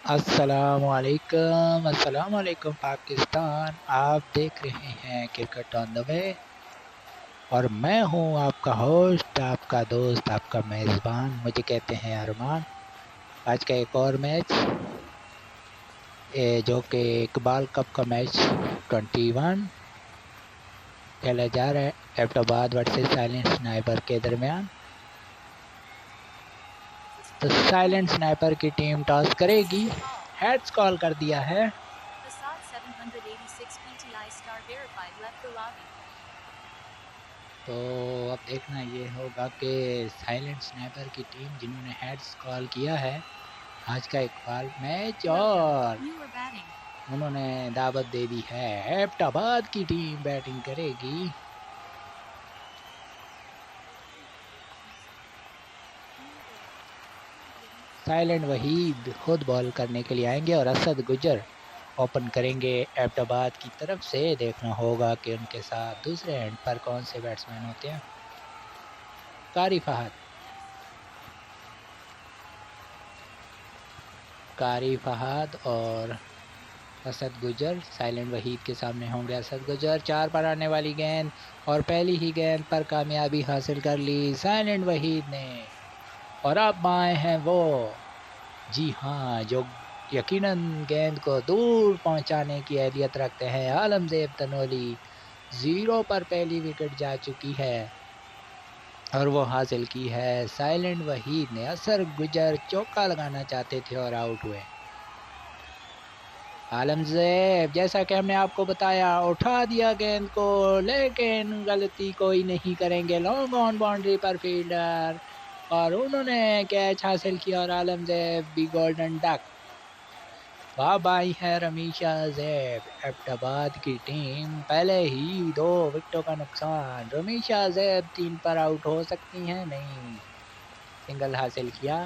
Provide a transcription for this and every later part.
अस्सलाम वालेकुम पाकिस्तान। आप देख रहे हैं क्रिकेट ऑन द वे और मैं हूं आपका होस्ट, आपका दोस्त, आपका मेज़बान। मुझे कहते हैं अरमान। आज का एक और मैच जो कि इकबाल कप का मैच 21 खेला जा रहा है, एबटाबाद वर्सेस साइलेंट स्नाइपर के दरमियान। तो साइलेंट स्नाइपर की टीम टॉस करेगी। हेड्स कॉल कर दिया है। तो अब देखना ये होगा कि साइलेंट स्नाइपर की टीम जिन्होंने हेड्स कॉल किया है आज का इकबाल मैच, और उन्होंने दावत दे दी है एबटाबाद की टीम बैटिंग करेगी। साइलेंट वहीद खुद बॉल करने के लिए आएंगे और असद गुजर ओपन करेंगे एबटाबाद की तरफ से। देखना होगा कि उनके साथ दूसरे एंड पर कौन से बैट्समैन होते हैं। कारी फहद और असद गुजर साइलेंट वहीद के सामने होंगे। असद गुजर 4 पर आने वाली गेंद और पहली ही गेंद पर कामयाबी हासिल कर ली साइलेंट वहीद ने। और अब आए हैं वो, जी हाँ, जो यकीनन गेंद को दूर पहुंचाने की अहलियत रखते हैं। आलमजेब तनोली 0 पर पहली विकेट जा चुकी है और वो हासिल की है साइलेंट वहीद ने। असद गुजर चौका लगाना चाहते थे और आउट हुए। आलमज़ेब, जैसा कि हमने आपको बताया, उठा दिया गेंद को, लेकिन गलती कोई नहीं करेंगे। लॉन्ग ऑन बाउंड्री पर फील्डर और उन्होंने कैच हासिल किया और आलमज़ेब भी गोल्डन डक। अब आई है रमीशा ज़ेब। एबटाबाद की टीम पहले ही 2 विकेटों का नुकसान। रमीशा ज़ेब 3 पर आउट हो सकती हैं, नहीं, सिंगल हासिल किया।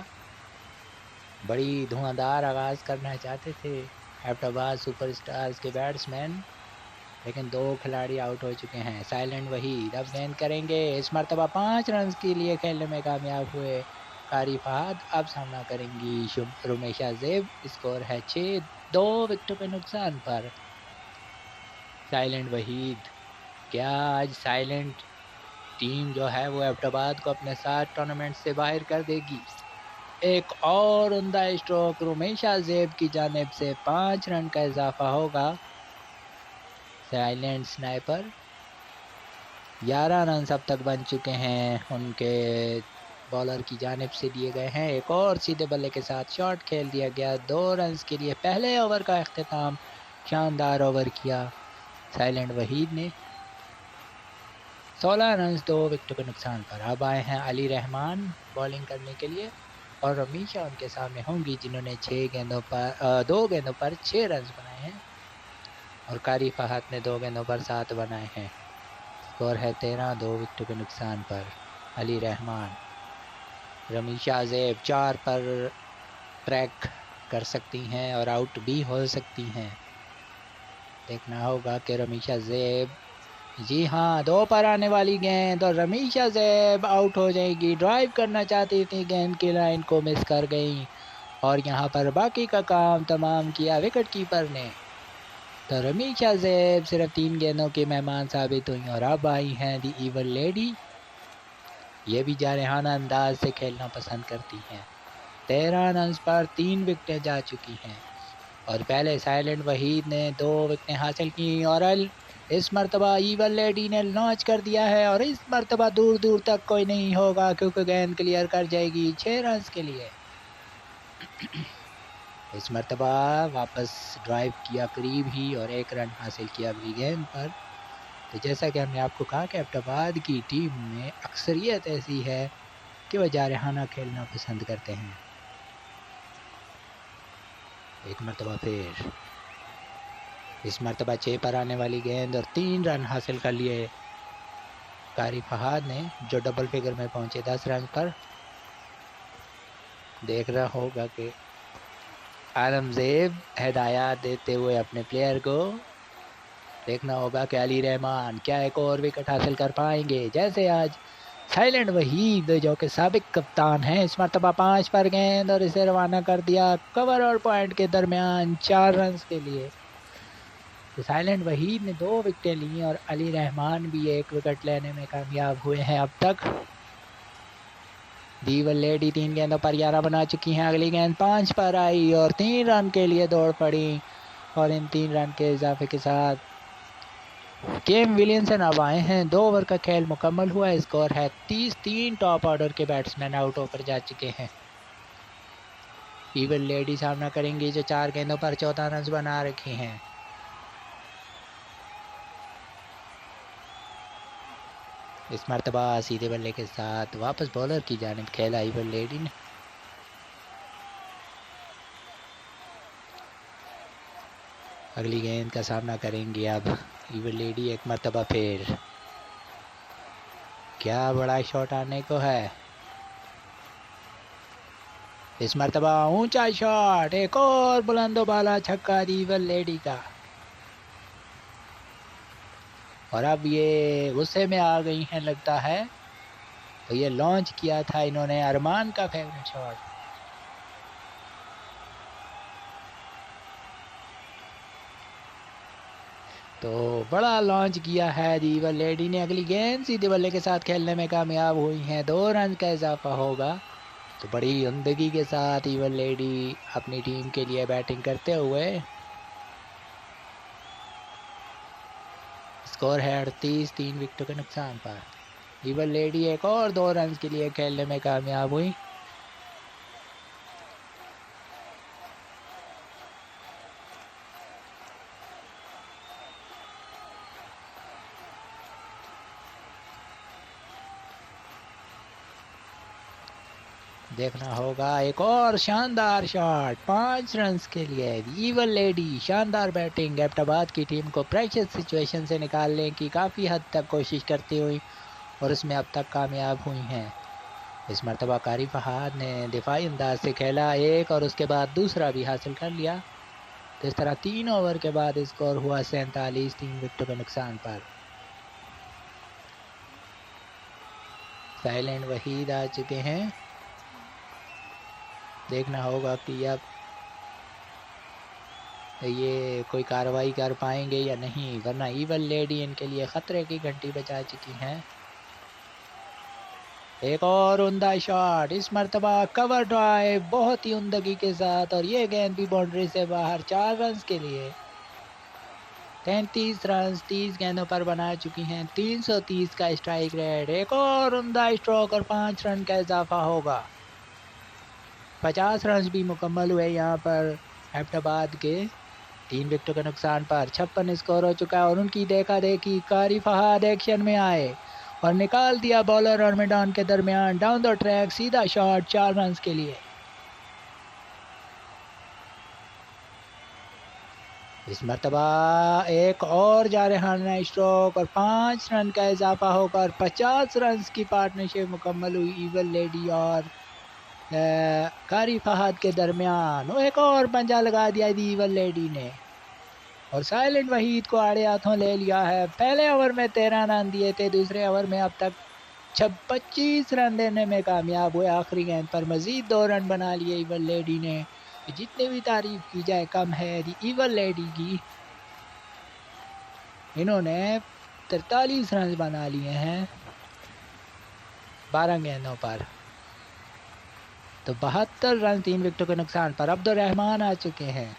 बड़ी धुआंधार आगाज़ करना चाहते थे एबटाबाद सुपरस्टार्स के बैट्समैन, लेकिन 2 खिलाड़ी आउट हो चुके हैं। साइलेंट वहीद अब गेंद करेंगे। इस मरतबा 5 रन के लिए खेलने में कामयाब हुए कारी फहद। अब सामना करेंगी रुमेशा ज़ेब। स्कोर है 6, 2 विकेटों के नुकसान पर साइलेंट वहीद। क्या आज साइलेंट टीम जो है वो एबटाबाद को अपने साथ टूर्नामेंट से बाहर कर देगी? एक और उम्दा स्ट्रोक रुमेशा ज़ेब की जानिब से 5 रन का इजाफा होगा। साइलेंट स्नाइपर 11 रन अब तक बन चुके हैं, उनके बॉलर की जानिब से दिए गए हैं। एक और सीधे बल्ले के साथ शॉट खेल दिया गया 2 रन के लिए। पहले ओवर का अख्तिताम शानदार ओवर किया साइलेंट वहीद ने। 16 रन 2 विकेटों के नुकसान पर। अब आए हैं अली रहमान बॉलिंग करने के लिए और रमीशा उनके सामने होंगी, जिन्होंने 2 गेंदों पर 6 रन बनाए हैं और कारी फहद ने 2 गेंदों पर 7 बनाए हैं। स्कोर है 13, 2 विकेटों के नुकसान पर अली रहमान। रमीशा ज़ेब 4 पर क्रैक कर सकती हैं और आउट भी हो सकती हैं। देखना होगा कि रमीशा ज़ेब, जी हाँ, 2 पर आने वाली गेंद और रमीशा ज़ेब आउट हो जाएगी। ड्राइव करना चाहती थी, गेंद की लाइन को मिस कर गई और यहाँ पर बाकी का काम तमाम किया विकेट कीपर ने। तो रमीशा ज़ेब सिर्फ 3 गेंदों की मेहमान साबित हुई और अब आई हैं दी ईवल लेडी। ये भी जारहाना अंदाज से खेलना पसंद करती हैं। 13 रन पर 3 विकेटें जा चुकी हैं और पहले साइलेंट वहीद ने 2 विकेटें हासिल की और इस मरतबा ईवल लेडी ने लॉन्च कर दिया है और इस मरतबा दूर दूर तक कोई नहीं होगा क्योंकि गेंद क्लियर कर जाएगी 6 रन के लिए। इस मरतबा वापस ड्राइव किया करीब ही और 1 रन हासिल किया अगली गेंद पर। तो जैसा कि हमने आपको कहा कि एबटाबाद की टीम में अक्सरियत ऐसी है कि वह जारहाना खेलना पसंद करते हैं। एक मरतबा फिर, इस मरतबा 6 पर आने वाली गेंद और 3 रन हासिल कर लिए कारी फहद ने, जो डबल फिगर में पहुंचे 10 रन पर। देख रहा होगा कि आलमज़ेब हिदायत देते हुए अपने प्लेयर को, देखना होगा कि अली रहमान क्या एक और विकेट हासिल कर पाएंगे। जैसे आज साइलेंट वहीद जो कि साबिक कप्तान है, इस मरतबा 5 पर गेंद और इसे रवाना कर दिया कवर और पॉइंट के दरमियान 4 रन के लिए। तो साइलेंट वहीद ने 2 विकेटें ली और अली रहमान भी 1 विकेट लेने में कामयाब हुए हैं अब तक। दीवल लेडी 3 गेंदों पर 11 बना चुकी हैं। अगली गेंद 5 पर आई और 3 रन के लिए दौड़ पड़ी और इन 3 रन के इजाफे के साथ केम विलियमसन अब आए हैं। 2 ओवर का खेल मुकम्मल हुआ। स्कोर है 30। 3 टॉप ऑर्डर के बैट्समैन आउट होकर जा चुके हैं। ईवल लेडी सामना करेंगी जो 4 गेंदों पर 14 रन बना रखे हैं। इस मरतबा सीधे बल्ले के साथ वापस बॉलर की जानिब खेला ईवल लेडी ने। अगली गेंद का सामना करेंगे अब ईवल लेडी एक मरतबा फिर। क्या बड़ा शॉट आने को है। इस मरतबा ऊंचा शॉट, एक और बुलंदो बाला छक्का ईवल लेडी का। और अब ये गुस्से में आ गई हैं लगता है। तो ये लॉन्च किया था इन्होंने अरमान का फेवरेट शॉट। तो बड़ा लॉन्च किया है ईवल लेडी ने। अगली गेंद सीधे बल्ले के साथ खेलने में कामयाब हुई हैं। 2 रन का इजाफा होगा। तो बड़ी उमदगी के साथ ईवल लेडी अपनी टीम के लिए बैटिंग करते हुए। स्कोर है 38। 3 विकेटों के नुकसान पर ईवल लेडी एक और 2 रन के लिए खेलने में कामयाब हुई। देखना होगा एक और शानदार शॉट 5 रन के लिए। ईवल लेडी शानदार बैटिंग। एबटाबाद की टीम को प्रेशर सिचुएशन से निकालने की काफ़ी हद तक कोशिश करती हुई और उसमें अब तक कामयाब हुई हैं। इस मरतबा कारी फहाद ने दिफाई अंदाज से खेला एक और उसके बाद दूसरा भी हासिल कर लिया। तो इस तरह 3 ओवर के बाद स्कोर हुआ 47। 3 विकेटों के नुकसान पर साइलेंट वहीद आ चुके हैं। देखना होगा कि अब ये कोई कार्रवाई कर पाएंगे या नहीं, वरना ईवल लेडी इनके लिए ख़तरे की घंटी बजा चुकी हैं। एक और उम्दा शॉट, इस मरतबा कवर ड्राइव बहुत ही उम्दगी के साथ और ये गेंद भी बाउंड्री से बाहर। 4 रन के लिए 33 रन 30 गेंदों पर बना चुकी हैं। 330 का स्ट्राइक रेट। एक और उम्दा स्ट्रोक और 5 रन का इजाफा होगा। 50 रन भी मुकम्मल हुए यहाँ पर एबटाबाद के। 3 विकेटों के नुकसान पर 56 स्कोर हो चुका है और उनकी देखा देखी कारी फहाद एक्शन में आए और निकाल दिया बॉलर और मैदान के दरमियान डाउन द ट्रैक सीधा शॉट 4 रन के लिए। इस मरतबा एक और जारहाना स्ट्रोक और 5 रन का इजाफा होकर 50 रन की पार्टनरशिप मुकम्मल हुई ईवल लेडी और कारी फहाद के दरमियान। एक और पंजा लगा दिया ईवल लेडी ने और साइलेंट वहीद को आड़े हाथों ले लिया है। पहले ओवर में 13 रन दिए थे, दूसरे ओवर में अब तक 25 रन देने में कामयाब हुए। आखिरी गेंद पर मजीद 2 रन बना लिए ईवल लेडी ने। जितनी भी तारीफ की जाए कम है ईवल लेडी की। इन्होंने 43 रन बना लिए हैं 12 गेंदों पर। तो 72 रन 3 विकेटों के नुकसान पर अब्दुल रहमान आ चुके हैं।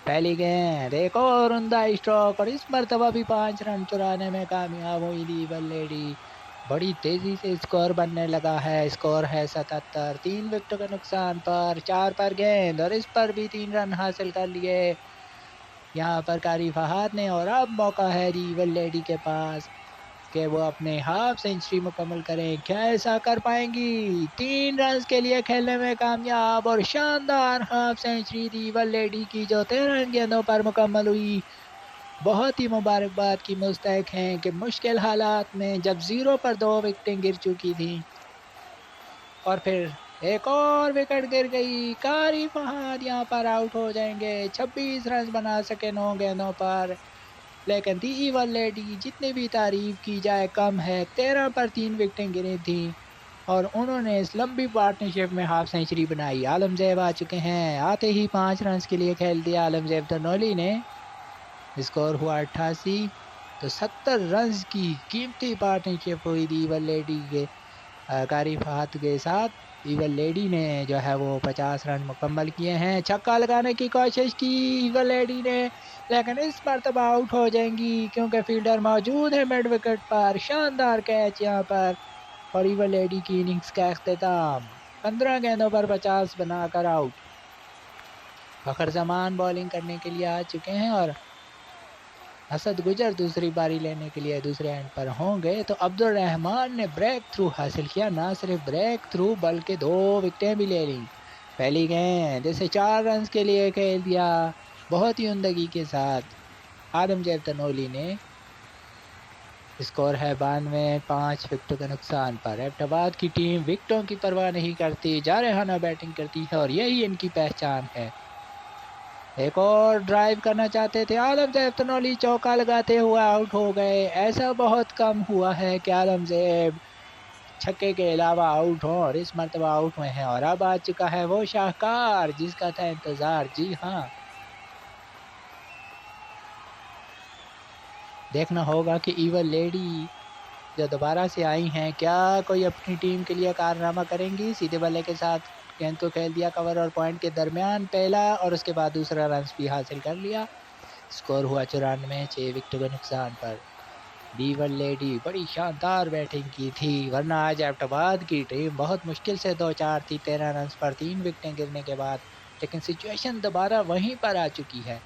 पहली गेंद एक और उम्दा स्ट्रोक और इस मरतबा भी 5 रन चुराने में कामयाब हुई ईवल लेडी। बड़ी तेज़ी से स्कोर बनने लगा है। स्कोर है 77। 3 विकेटों के नुकसान पर 4 पर गेंद और इस पर भी 3 रन हासिल कर लिए यहाँ पर कारी फहाद ने। और अब मौका है ईवल लेडी के पास कि वो अपने हाफ सेंचुरी मुकम्मल करें। क्या ऐसा कर पाएंगी? 3 रन के लिए खेलने में कामयाब और शानदार हाफ सेंचुरी ईवल लेडी की जो 13 गेंदों पर मुकम्मल हुई। बहुत ही मुबारकबाद की मुस्तहक हैं कि मुश्किल हालात में जब 0 पर 2 विकेटें गिर चुकी थी और फिर एक और विकेट गिर गई। कारी फहाद यहाँ पर आउट हो जाएंगे। 26 रन बना सके 9 गेंदों पर। लेकिन दी इवल लेडी जितनी भी तारीफ की जाए कम है। 13 पर 3 विकेटें गिरी थी और उन्होंने इस लंबी पार्टनरशिप में हाफ सेंचुरी बनाई। आलमजेब आ चुके हैं, आते ही 5 रन के लिए खेल दिया आलमजेब तनोली ने। स्कोर हुआ 88। तो 70 रन की कीमती पार्टनरशिप हुई थी इवल लेडी के कारी फहद के साथ। इवल लेडी ने जो है वो 50 रन मुकम्मल किए हैं। छक्का लगाने की कोशिश की इवल लेडी ने, लेकिन इस मरतबा आउट हो जाएंगी क्योंकि फील्डर मौजूद है मिड विकेट पर। शानदार कैच यहाँ पर और इवल लेडी की इनिंग्स का अख्तिताम। 15 गेंदों पर 50 बनाकर आउट। फखर जमान बॉलिंग करने के लिए आ चुके हैं और असद गुजर दूसरी बारी लेने के लिए दूसरे एंड पर होंगे। तो अब्दुल रहमान ने ब्रेक थ्रू हासिल किया, ना सिर्फ ब्रेक थ्रू बल्कि 2 विकेटें भी ले ली। पहली गेंद इसे 4 रन के लिए खेल दिया बहुत ही उमदगी के साथ आलमजेब तनोली ने। स्कोर है 92, 5 विकेटों के नुकसान पर। एबटाबाद की टीम विकेटों की परवाह नहीं करती, जारहाना बैटिंग करती है और यही इनकी पहचान है। एक और ड्राइव करना चाहते थे आलमजेब तनोली, चौका लगाते हुए आउट हो गए। ऐसा बहुत कम हुआ है कि आलमजेब छक्के के अलावा आउट हो और इस मरतबा आउट हुए हैं। और अब आ चुका है वो शाहकार जिसका था इंतजार। जी हाँ, देखना होगा कि इवल लेडी जो दोबारा से आई हैं क्या कोई अपनी टीम के लिए कारनामा करेंगी। सीधे बल्ले के साथ गेंद को खेल दिया कवर और पॉइंट के दरमियान पहला और उसके बाद दूसरा रन भी हासिल कर लिया। स्कोर हुआ 94, 6 विकेटों के नुकसान पर। इवल लेडी बड़ी शानदार बैटिंग की थी, वरना आज एबटाबाद की टीम बहुत मुश्किल से 2-4 थी 13 रन पर 3 विकेटें गिरने के बाद। लेकिन सिचुएशन दोबारा वहीं पर आ चुकी है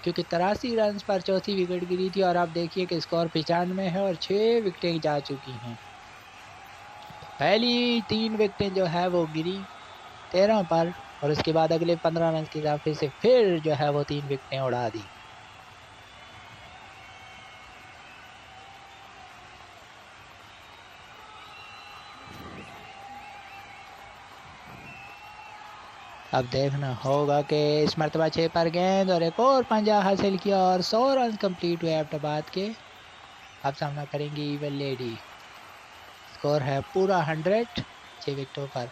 क्योंकि 83 रन पर चौथी विकेट गिरी थी और आप देखिए कि स्कोर 95 है और 6 विकेटें जा चुकी हैं। पहली 3 विकेटें जो है वो गिरी 13 पर और उसके बाद अगले 15 रन के इजाफे से फिर जो है वो 3 विकेटें उड़ा दी। अब देखना होगा कि इस मरतबा 6 पर गेंद और एक और पंजा हासिल किया और 100 रन कंप्लीट हुए एबटाबाद के। अब सामना करेंगी इवल लेडी। स्कोर है पूरा 100, 6 विकेटों पर।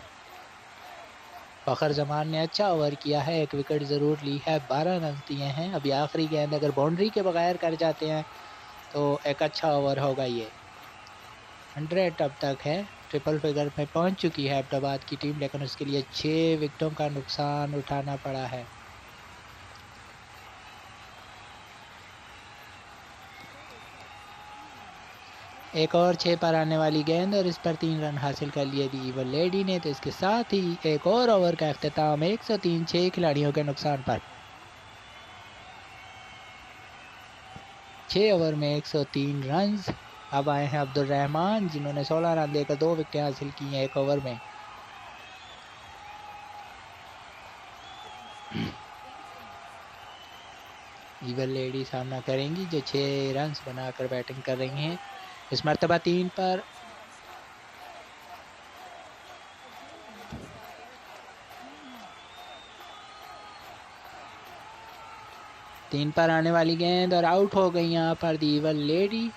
फखर जमान ने अच्छा ओवर किया है, 1 विकेट ज़रूर ली है, 12 रन दिए हैं। अभी आखिरी गेंद अगर बाउंड्री के बगैर कर जाते हैं तो एक अच्छा ओवर होगा ये। 100 अब तक है, ट्रिपल फिगर में पहुंच चुकी है एबटाबाद की टीम, लेकिन उसके लिए 6 विकेटों का नुकसान उठाना पड़ा है। एक और 6 पर आने वाली गेंद और इस पर 3 रन हासिल कर लिए थी इवल लेडी ने। तो इसके साथ ही एक और ओवर का अख्तिताम 103, 6 खिलाड़ियों के नुकसान पर। 6 ओवर में 103 रन। अब आए हैं अब्दुल रहमान जिन्होंने 16 रन देकर 2 विकेटें हासिल की हैं 1 ओवर में। इवल लेडी सामना करेंगी जो 6 रन बनाकर बैटिंग कर रही हैं। इस मरतबा 3 पर आने वाली गेंद और आउट हो गई यहाँ पर दी इवल लेडी।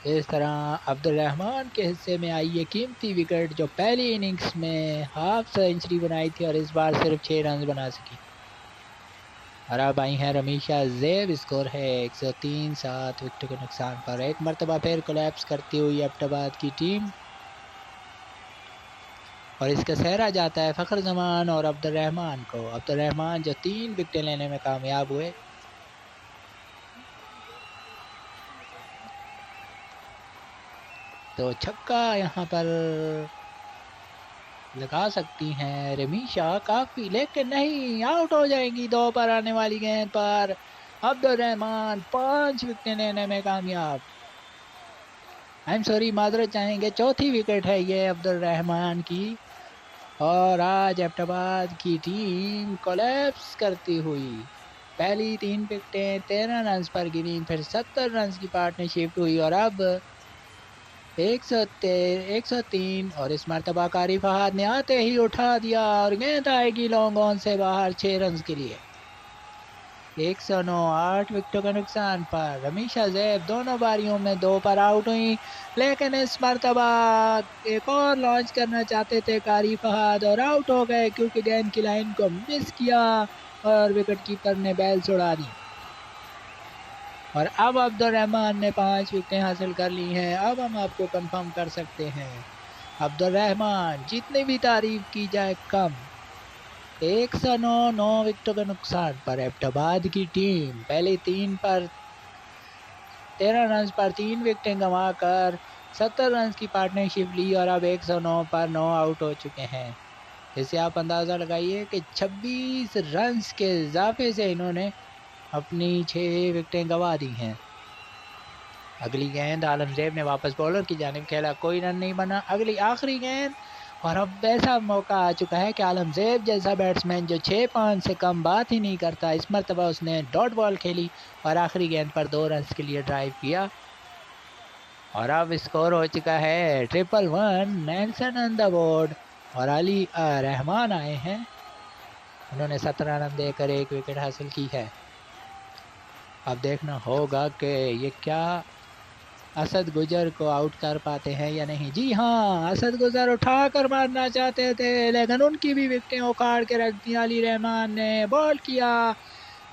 इस तरह अब्दुल रहमान के हिस्से में आई ये कीमती विकेट जो पहली इनिंग्स में हाफ सेंचुरी बनाई थी और इस बार सिर्फ 6 रन बना सकी। और अब आई हैं रमीशा ज़ेब। स्कोर है 103, 7 विकेट के नुकसान पर। एक मरतबा फिर कोलैप्स करती हुई एबटाबाद की टीम और इसका सहरा जाता है फ़खर जमान और अब्दुल रहमान को। अब्दुल रहमान जो 3 विकेटें लेने में कामयाब हुए। तो छक्का यहाँ पर लगा सकती हैं रमीशा काफ़ी, लेकिन नहीं, आउट हो जाएंगी 2 पर आने वाली गेंद पर। अब्दुल रहमान 5 विकेटें लेने में कामयाब। आई एम सॉरी, माजरत चाहेंगे, चौथी विकेट है ये अब्दुल रहमान की। और आज एबटाबाद की टीम कोलैप्स करती हुई पहली 3 विकेटें 13 रन पर गिरी, फिर 70 रन की पार्टनरशिप हुई और अब 103 और इस मरतबा कारी फहद ने आते ही उठा दिया और गेंद आएगी लॉन्ग ऑन से बाहर 6 रन के लिए। 109, 8 विकेटों का नुकसान पर रमीशा जैब दोनों बारियों में 2 पर आउट हुई, लेकिन इस मरतबा एक और लॉन्च करना चाहते थे कारी फहद और आउट हो गए क्योंकि गेंद की लाइन को मिस किया और विकेट कीपर ने बैल उड़ा दी। और अब अब्दुल रहमान ने 5 विकेटें हासिल कर ली हैं। अब हम आपको कंफर्म कर सकते हैं अब्दुल रहमान जितनी भी तारीफ की जाए कम। 109, 9 विकेटों के नुकसान पर एबटाबाद की टीम पहले 3 पर 13 रन पर 3 विकेटें गंवाकर 70 रन की पार्टनरशिप ली और अब 109 पर 9 आउट हो चुके हैं। इससे आप अंदाज़ा लगाइए कि 26 रन के इजाफे से इन्होंने अपनी 6 विकेटें गंवा दी हैं। अगली गेंद आलमजेब ने वापस बॉलर की जानिब खेला, कोई रन नहीं बना। अगली आखिरी गेंद और अब ऐसा मौका आ चुका है कि आलमजेब जैसा बैट्समैन जो 6-5 से कम बात ही नहीं करता, इस मरतबा उसने डॉट बॉल खेली और आखिरी गेंद पर 2 रन के लिए ड्राइव किया और अब स्कोर हो चुका है 111। नेल्सन ऑन द बोर्ड और अली रहमान आए हैं, उन्होंने 17 रन देकर 1 विकेट हासिल की है। अब देखना होगा कि ये क्या असद गुजर को आउट कर पाते हैं या नहीं। जी हाँ, असद गुजर उठा कर मारना चाहते थे लेकिन उनकी भी विकेटें उखाड़ के रख दी। अली रहमान ने बॉल किया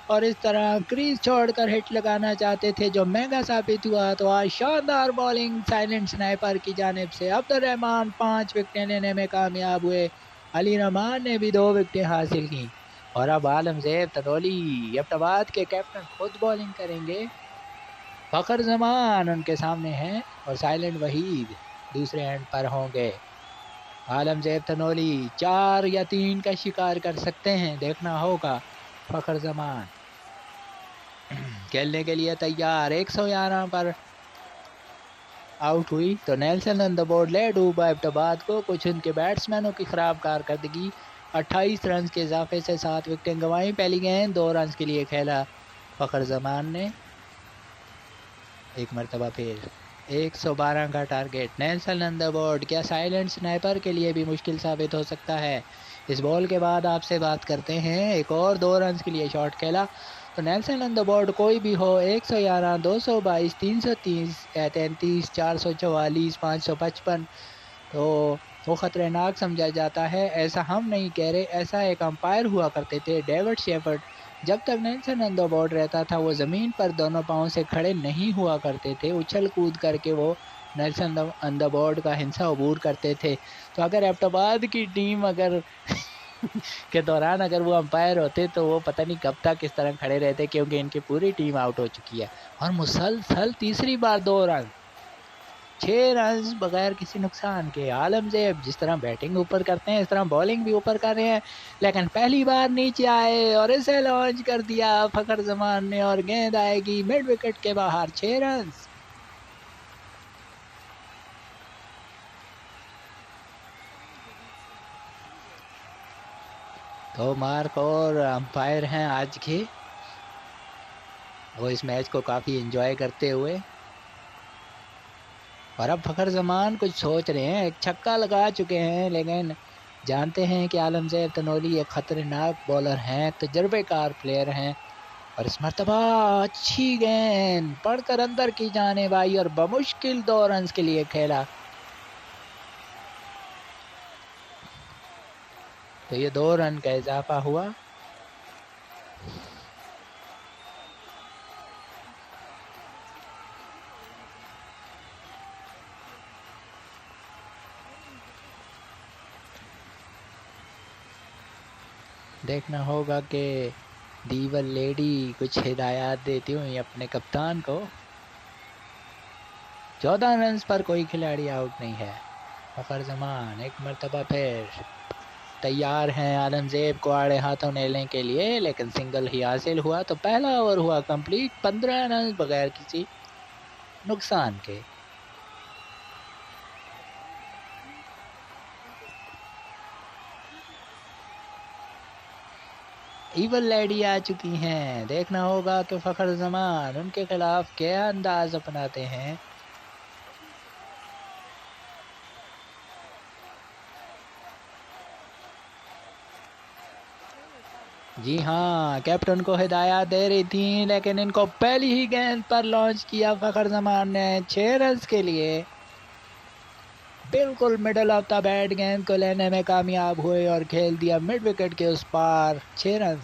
और इस तरह क्रीज छोड़कर हिट लगाना चाहते थे जो महंगा साबित हुआ। तो आज शानदार बॉलिंग साइलेंट स्नाइपर की जानिब से अब्दुल रहमान 5 विकेटें लेने में कामयाब हुए। अली रहमान ने भी 2 विकेटें हासिल की और अब आलमजेब तनोली एबटाबाद के कैप्टन खुद बॉलिंग करेंगे। फ़खर ज़मान उनके सामने हैं और साइलेंट वहीद दूसरे एंड पर होंगे। आलमजेब तनोली 4 या 3 का शिकार कर सकते हैं, देखना होगा। फ़खर ज़मान खेलने के लिए तैयार, 111 पर आउट हुई तो नेल्सन ऑन द बोर्ड ले डूबा एबटाबाद को। कुछ उनके बैट्समैनों की खराब कारकर्दगी, 28 रन के इजाफे से 7 विकेटें गंवाई। पहली गेंद 2 रन के लिए खेला फ़खर ज़मान ने, एक मरतबा फिर 112 का target. Nelson on the board क्या साइलेंट स्नाइपर के लिए भी मुश्किल साबित हो सकता है। इस बॉल के बाद आपसे बात करते हैं, एक और 2 रन के लिए शॉट खेला तो नेल्सन ऑन द बोर्ड कोई भी हो, 111, 222, 330, 33, 444, 555 तो वो खतरनाक समझा जाता है। ऐसा हम नहीं कह रहे, ऐसा एक अंपायर हुआ करते थे डेविड शेफर्ड। जब तक नेल्सन ऑन द बोर्ड रहता था वो ज़मीन पर दोनों पाँव से खड़े नहीं हुआ करते थे, उछल कूद करके वो नेल्सन ऑन द बोर्ड का हिंसा अबूर करते थे। तो अगर एबटाबाद की टीम अगर के दौरान अगर वो अंपायर होते तो वो पता नहीं कब तक इस तरह खड़े रहते, क्योंकि इनकी पूरी टीम आउट हो चुकी है। और मुसलसल तीसरी बार 2 रन, 6 रन बगैर किसी नुकसान के। आलमजेब जिस तरह बैटिंग ऊपर करते हैं इस तरह बॉलिंग भी ऊपर कर रहे हैं, लेकिन पहली बार नीचे आए और इसे लॉन्च कर दिया फ़खर ज़मान ने और गेंद आएगी मिड विकेट के बाहर, 6 रन। तो मार्क और अंपायर हैं आज के, वो इस मैच को काफ़ी एंजॉय करते हुए। और अब फ़खर ज़मान कुछ सोच रहे हैं, एक छक्का लगा चुके हैं लेकिन जानते हैं कि आलमज़ेब तनोली एक ख़तरनाक बॉलर हैं, तजर्बेकार प्लेयर हैं। और इस मरतबा अच्छी गेंद पड़कर अंदर की जानिब आई और बमुश्किल 2 रन के लिए खेला। तो ये 2 रन का इजाफा हुआ। देखना होगा कि दीवल लेडी कुछ हिदायत देती हुई अपने कप्तान को। 14 रन पर कोई खिलाड़ी आउट नहीं है। फ़खर ज़मान एक मरतबा फिर तैयार हैं आलमजेब को आड़े हाथों लेने के लिए, लेकिन सिंगल ही हासिल हुआ तो पहला ओवर हुआ कंप्लीट 15 रन बगैर किसी नुकसान के। इवल लेडी आ चुकी हैं, देखना होगा कि फ़खर ज़मान उनके खिलाफ क्या अंदाज अपनाते हैं। जी हाँ, कैप्टन को हिदायत दे रही थी, लेकिन इनको पहली ही गेंद पर लॉन्च किया फखर जमान ने 6 रन के लिए। बिल्कुल मिडल ऑफ द बैट गेंद को लेने में कामयाब हुए और खेल दिया मिड विकेट के उस पार 6 रन।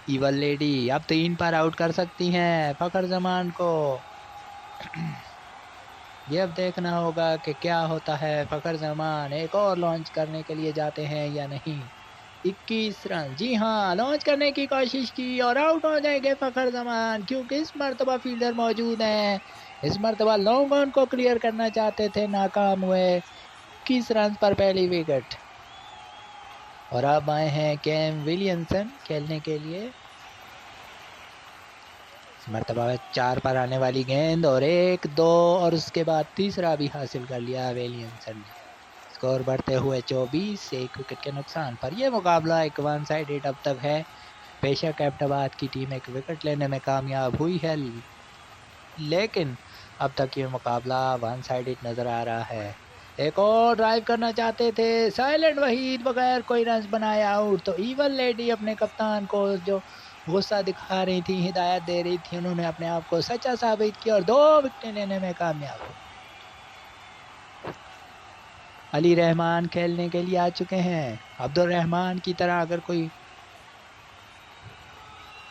इवल लेडी अब 3 पर आउट कर सकती हैं फखर जमान को। ये अब देखना होगा कि क्या होता है। फखर जमान एक और लॉन्च करने के लिए जाते हैं या नहीं। 21 रन, जी हाँ, लॉन्च करने की कोशिश की और आउट हो जाएंगे फखर जमान, क्योंकि इस मर्तबा फील्डर मौजूद हैं। इस मर्तबा लॉन्ग ऑन को क्लियर करना चाहते थे, नाकाम हुए। 21 रन पर पहली विकेट। और अब आए हैं केम विलियमसन खेलने के लिए। इस मर्तबा 4 पर आने वाली गेंद और 1-2 और उसके बाद तीसरा भी हासिल कर लिया विलियमसन ने। स्कोर बढ़ते हुए 24, 1 विकेट के नुकसान पर। यह मुकाबला एक वन साइडेड अब तक है। बेशक एबटाबाद की टीम एक विकेट लेने में कामयाब हुई है, लेकिन अब तक ये मुकाबला वन साइडेड नज़र आ रहा है। एक और ड्राइव करना चाहते थे, साइलेंट वहीद बगैर कोई रन बनाए आउट। तो ईवल लेडी अपने कप्तान को जो गुस्सा दिखा रही थी, हिदायत दे रही थी, उन्होंने अपने आप को सच्चा साबित किया और 2 विकेटें लेने में कामयाब हुए। अली रहमान खेलने के लिए आ चुके हैं। अब्दुल रहमान की तरह अगर कोई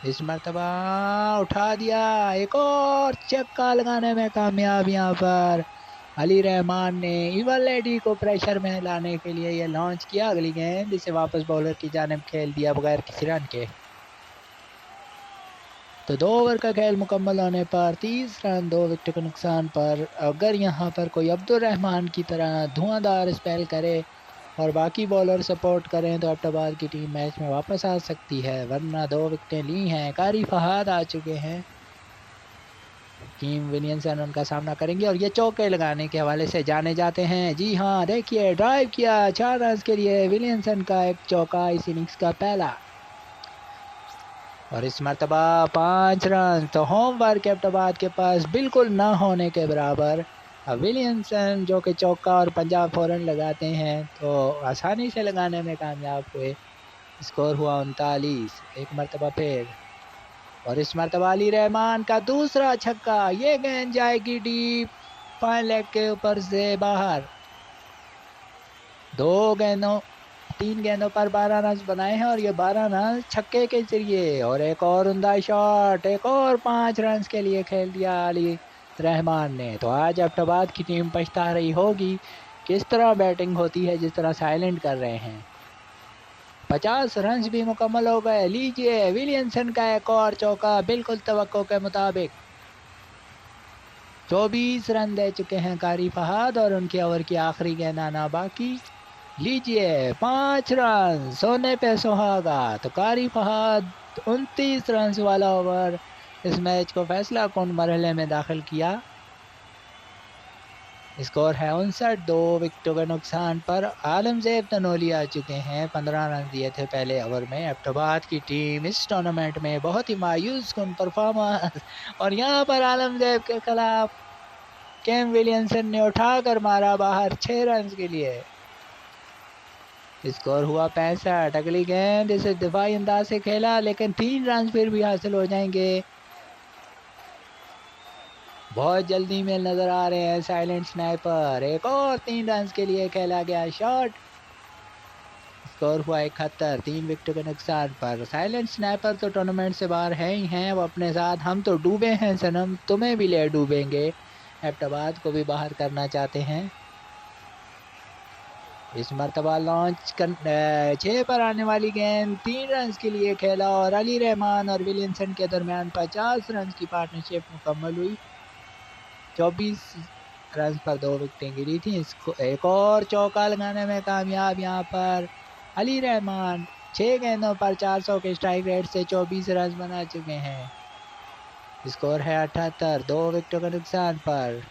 इस मर्तबा उठा दिया, एक और चक्का लगाने में कामयाब यहाँ पर अली रहमान ने। इवल लेडी को प्रेशर में लाने के लिए ये लॉन्च किया। अगली गेंद इसे वापस बॉलर की जानिब खेल दिया बगैर किसी रन के। तो 2 ओवर का खेल मुकम्मल होने पर 30 रन 2 विकेट के नुकसान पर। अगर यहाँ पर कोई अब्दुल रहमान की तरह धुआंधार स्पेल करे और बाकी बॉलर सपोर्ट करें तो एबटाबाद की टीम मैच में वापस आ सकती है, वरना 2 विकेटें ली हैं। कारी फहाद आ चुके हैं। कीम विलियमसन उनका सामना करेंगे और ये चौके लगाने के हवाले से जाने जाते हैं। जी हाँ, देखिए ड्राइव किया 4 रन के लिए विलियमसन का एक चौका इस इनिंग्स का पहला। और इस मरतबा 5 रन। तो होमवर्क एबटाबाद के पास बिल्कुल ना होने के बराबर। अब विलियमसन जो कि चौका और पंजाब फौरन लगाते हैं तो आसानी से लगाने में कामयाब हुए। स्कोर हुआ 39। एक मरतबा फिर और इस मरतबा अली रहमान का दूसरा छक्का। ये गेंद जाएगी डीप फाइन लेग के ऊपर से बाहर। 3 गेंदों पर 12 रन बनाए हैं और ये 12 रन छक्के के जरिए। और एक और उम्दा शॉट, एक और 5 रन के लिए खेल दिया अली रहमान ने। तो आज एबटाबाद की टीम पछता रही होगी किस तरह बैटिंग होती है, जिस तरह साइलेंट कर रहे हैं। 50 रन भी मुकम्मल हो गए। लीजिए विलियमसन का एक और चौका बिल्कुल तवक्को के मुताबिक। 24 रन दे चुके हैं कारी फहाद और उनके ओवर की आखिरी गेंद आना बाकी। लीजिए 5 रन, सोने पे सुहागा। तो कारी फहाद 29 रन वाला ओवर इस मैच को फैसला कौन मरहले में दाखिल किया। स्कोर है 59, 2 विकेटों के नुकसान पर। आलमजेब तनोली आ चुके हैं, 15 रन दिए थे पहले ओवर में। एबटाबाद की टीम इस टूर्नामेंट में बहुत ही मायूस कुन परफॉर्मेंस। और यहाँ पर आलमजेब के खिलाफ केम विलियमसन ने उठाकर मारा बाहर 6 रन के लिए। स्कोर हुआ 65। अगली गेंद इसे दिफाई अंदाज से खेला, लेकिन 3 रन फिर भी हासिल हो जाएंगे। बहुत जल्दी में नजर आ रहे हैं साइलेंट स्नाइपर। एक और 3 रन के लिए खेला गया शॉट। स्कोर हुआ 71, 3 विकेट के नुकसान पर। साइलेंट स्नाइपर तो टूर्नामेंट से बाहर है ही हैं। वो अपने साथ हम तो डूबे हैं सनम, तुम्हें भी ले डूबेंगे, एबटाबाद को भी बाहर करना चाहते हैं। इस मरतबा लॉन्च 6 पर आने वाली गेंद 3 रन के लिए खेला और अली रहमान और विलियमसन के दरमियान 50 रन की पार्टनरशिप मुकम्मल हुई। 24 रन पर 2 विकेटें गिरी थी। इसको एक और चौका लगाने में कामयाब यहाँ पर अली रहमान। 6 गेंदों पर 400 के स्ट्राइक रेट से 24 रन बना चुके हैं। स्कोर है 78, 2 विकेटों के नुकसान पर।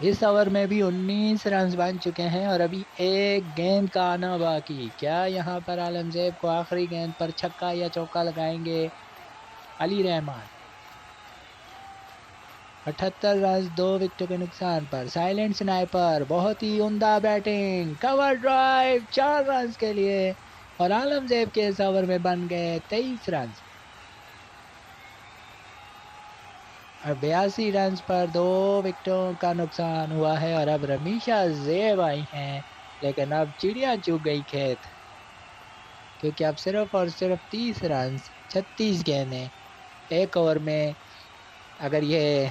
इस ओवर में भी 19 रन बन चुके हैं और अभी एक गेंद का आना बाकी। क्या यहाँ पर आलमजेब को आखिरी गेंद पर छक्का या चौका लगाएंगे अली रहमान। 78 रन 2 विकेटों के नुकसान पर। साइलेंट स्नाइपर, बहुत ही उम्दा बैटिंग, कवर ड्राइव 4 रन के लिए और आलमजेब के इस ओवर में बन गए 23 रन। और 82 रन पर 2 विकेटों का नुकसान हुआ है। और अब रमीशा जेब आई हैं, लेकिन अब चिड़िया चुग गई खेत, क्योंकि अब सिर्फ और सिर्फ 30 रन 36 गेंदें एक ओवर में। अगर ये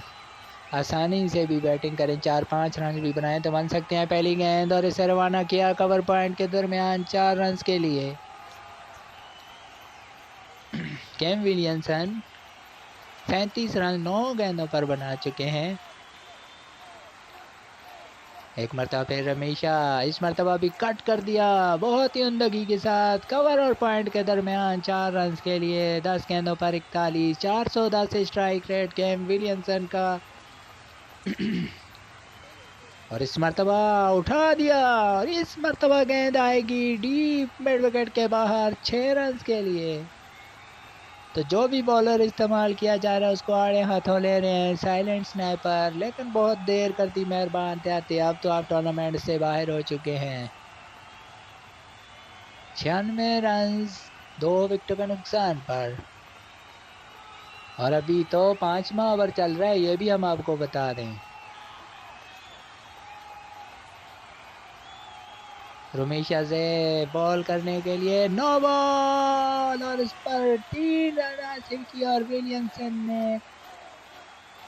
आसानी से भी बैटिंग करें, 4-5 रन भी बनाएं तो बन सकते हैं। पहली गेंद और इसे रवाना किया कवर पॉइंट के दरमियान 4 रन के लिए। केन विलियमसन 37 रन 9 गेंदों पर बना चुके हैं। एक मरतबा फिर रमेशा, इस मरतबा भी कट कर दिया बहुत ही उम्दगी के साथ। कवर और पॉइंट के दरमियान 4 रन के लिए। 10 गेंदों पर 41, 410 स्ट्राइक रेट केन विलियमसन का। और इस मरतबा उठा दिया और इस मरतबा गेंद आएगी डीप मिड विकेट के बाहर 6 रन के लिए। तो जो भी बॉलर इस्तेमाल किया जा रहा है उसको आड़े हाथों ले रहे हैं साइलेंट स्नाइपर, लेकिन बहुत देर कर दी मेहरबान थे। अब तो आप टूर्नामेंट से बाहर हो चुके हैं। 96 रन 2 विकेटों के नुकसान पर। और अभी तो 5वां ओवर चल रहा है, ये भी हम आपको बता दें। रमेशा से बॉल करने के लिए नो बॉल और इस पर 3 रन हासिल किया और विलियमसन ने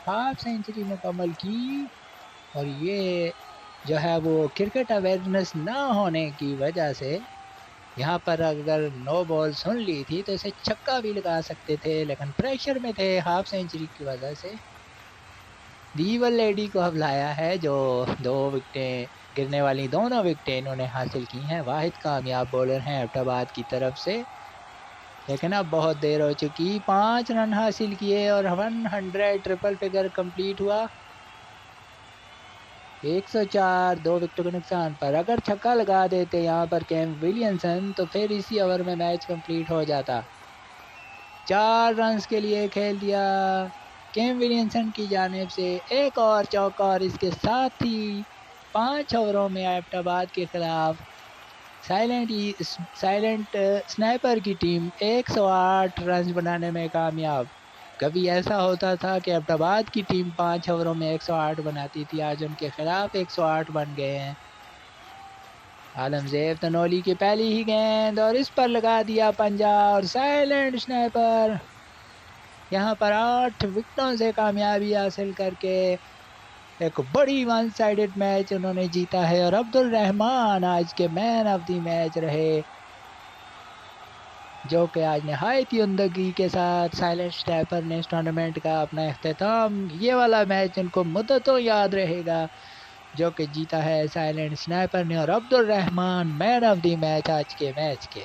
हाफ सेंचुरी मुकम्मल की। और ये जो है वो क्रिकेट अवेयरनेस ना होने की वजह से यहाँ पर अगर नो बॉल सुन ली थी तो इसे छक्का भी लगा सकते थे, लेकिन प्रेशर में थे हाफ सेंचुरी की वजह से। दीवल लेडी को अब लाया है, जो 2 विकेटें गिरने वाली दोनों विकेटें इन्होंने हासिल की हैं। वाहिद कामयाब बॉलर हैं एबटाबाद की तरफ से, लेकिन अब बहुत देर हो चुकी। 5 रन हासिल किए और 100 ट्रिपल फिगर कंप्लीट हुआ। 104 2 विकेटों के नुकसान पर। अगर छक्का लगा देते यहाँ पर केन विलियमसन तो फिर इसी ओवर में मैच कंप्लीट हो जाता। 4 रन के लिए खेल दिया केन विलियमसन की जानिब से एक और चौका। और इसके साथ ही 5 ओवरों में एबटाबाद के खिलाफ साइलेंट स्नाइपर की टीम 108 रन बनाने में कामयाब। कभी ऐसा होता था कि एबटाबाद की टीम 5 ओवरों में 108 बनाती थी, आज उनके खिलाफ 108 बन गए हैं। आलमजेब तनोली की पहली ही गेंद और इस पर लगा दिया पंजा और साइलेंट स्नाइपर यहाँ पर 8 विकेटों से कामयाबी हासिल करके एक बड़ी वन साइडेड मैच उन्होंने जीता है। और अब्दुल रहमान आज के मैन ऑफ द मैच रहे, जो कि आज नहायत ही उम्दगी के साथ साइलेंट स्नाइपर ने इस टूर्नामेंट का अपना इख्तिताम, ये वाला मैच उनको मुद्दतों याद रहेगा, जो कि जीता है साइलेंट स्नाइपर ने। और Abdul Rahman man of the match आज के मैच के।